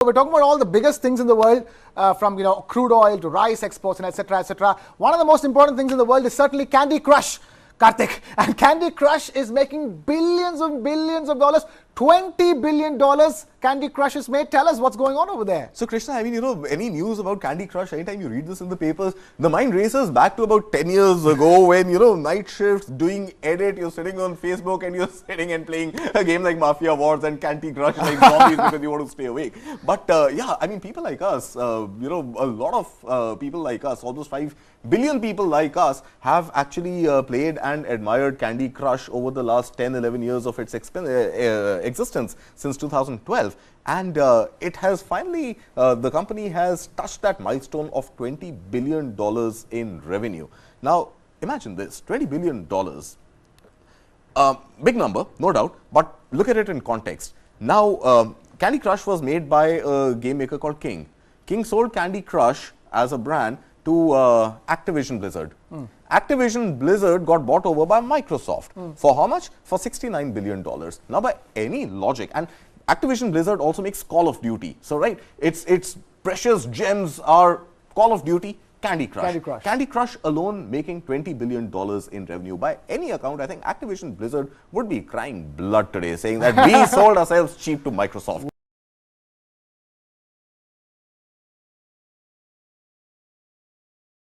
We're talking about all the biggest things in the world, from crude oil to rice exports and etc. etc. One of the most important things in the world is certainly Candy Crush, Karthik. And Candy Crush is making billions of dollars. $20 billion Candy Crush is made. Tell us what's going on over there. So Krishna, I mean, any news about Candy Crush, anytime you read this in the papers, the mind races back to about 10 years ago when, night shifts, doing edit, you're sitting on Facebook and you're sitting and playing a game like Mafia Wars and Candy Crush like zombies because you want to stay awake. But yeah, I mean, people like us, a lot of people like us, almost 5 billion people like us have actually played and admired Candy Crush over the last 10-11 years of its existence since 2012, and it has finally, the company has touched that milestone of $20 billion in revenue. Now imagine this, $20 billion, big number, no doubt, but look at it in context. Now Candy Crush was made by a game maker called King. King sold Candy Crush as a brand to Activision Blizzard. Activision Blizzard got bought over by Microsoft. For how much? For $69 billion. Now, by any logic, and Activision Blizzard also makes Call of Duty. So, right, its precious gems are Call of Duty, Candy Crush. Candy Crush. Candy Crush alone making $20 billion in revenue. By any account, I think Activision Blizzard would be crying blood today, saying that we sold ourselves cheap to Microsoft.